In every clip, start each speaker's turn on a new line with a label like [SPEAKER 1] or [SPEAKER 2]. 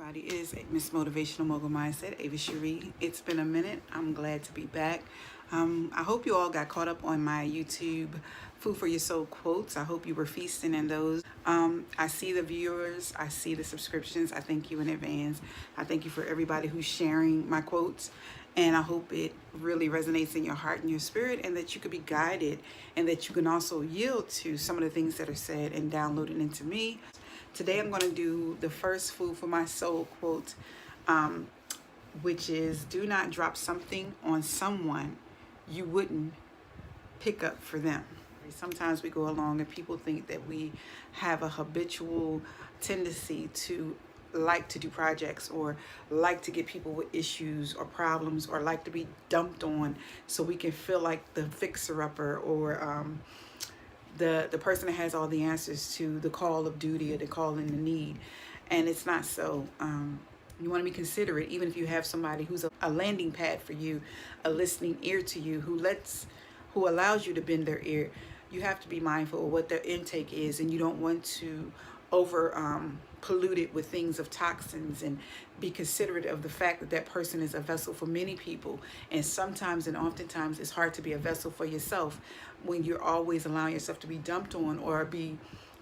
[SPEAKER 1] everybody. It is Miss Motivational Mogul Mindset, Ava Cherie. It's been a minute. I'm glad to be back. I hope you all got caught up on my YouTube Food for Your Soul quotes. I hope you were feasting in those. I see the viewers. I see the subscriptions. I thank you in advance. I thank you for everybody who's sharing my quotes. And I hope it really resonates in your heart and your spirit, and that you could be guided, and that you can also yield to some of the things that are said and download it into me. Today I'm going to do the first Food for My Soul quote, which is, do not drop something on someone you wouldn't pick up for them. Sometimes we go along and people think that we have a habitual tendency to like to do projects, or like to get people with issues or problems, or like to be dumped on so we can feel like the fixer-upper, or the person that has all the answers to the call of duty or the call in the need. And it's not so. You want to be considerate, even if you have somebody who's a landing pad for you, a listening ear to you, who allows you to bend their ear. You have to be mindful of what their intake is, and you don't want to over pollute it with things of toxins, and be considerate of the fact that that person is a vessel for many people. And sometimes and oftentimes it's hard to be a vessel for yourself when you're always allowing yourself to be dumped on, or be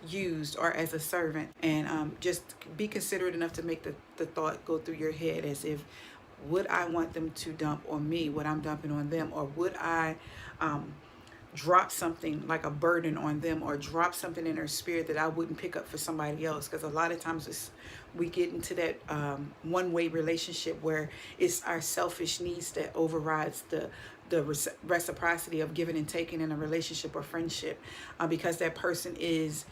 [SPEAKER 1] used, or as a servant. And just be considerate enough to make the thought go through your head, as if, would I want them to dump on me what I'm dumping on them? Or would I drop something like a burden on them, or drop something in their spirit that I wouldn't pick up for somebody else? Because a lot of times we get into that one-way relationship where it's our selfish needs that overrides the reciprocity of giving and taking in a relationship or friendship. Because that person is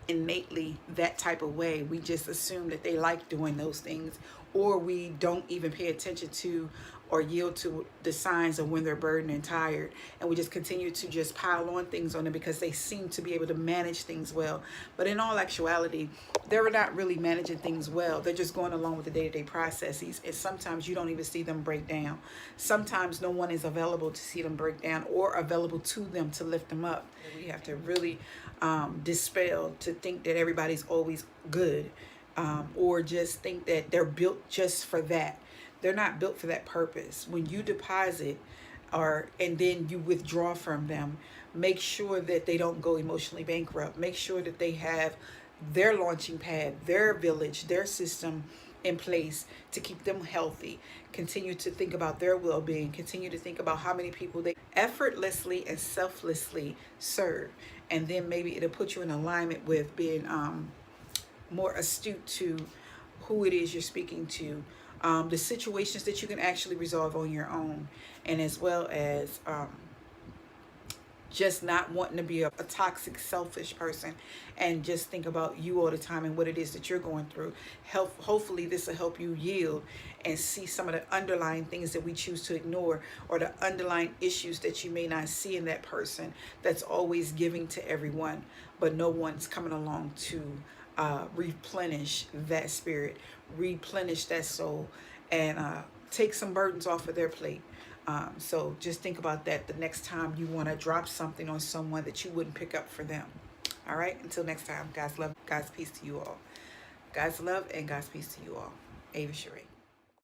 [SPEAKER 1] innately that type of way, we just assume that they like doing those things, or we don't even pay attention to or yield to the signs of when they're burdened and tired, and we just continue to just pile on things on them because they seem to be able to manage things well. But in all actuality, they're not really managing things well. They're just going along with the day-to-day processes, and sometimes you don't even see them break down. Sometimes no one is available to see them break down, or available to them to lift them up. We have to really dispel to think that everybody's always good, or just think that they're built just for that. They're not built for that purpose. When you deposit and then you withdraw from them, make sure that they don't go emotionally bankrupt. Make sure that they have their launching pad, their village, their system in place to keep them healthy. Continue to think about their well-being. Continue to think about how many people they effortlessly and selflessly serve. And then maybe it'll put you in alignment with being more astute to who it is you're speaking to, the situations that you can actually resolve on your own, and as well as just not wanting to be a toxic, selfish person, and just think about you all the time and what it is that you're going through. Hopefully this will help you yield and see some of the underlying things that we choose to ignore, or the underlying issues that you may not see in that person that's always giving to everyone, but no one's coming along to replenish that spirit, replenish that soul, and take some burdens off of their plate. So just think about that the next time you want to drop something on someone that you wouldn't pick up for them. All right, until next time, God's love, God's peace to you all. God's love and God's peace to you all. Ava Cherie.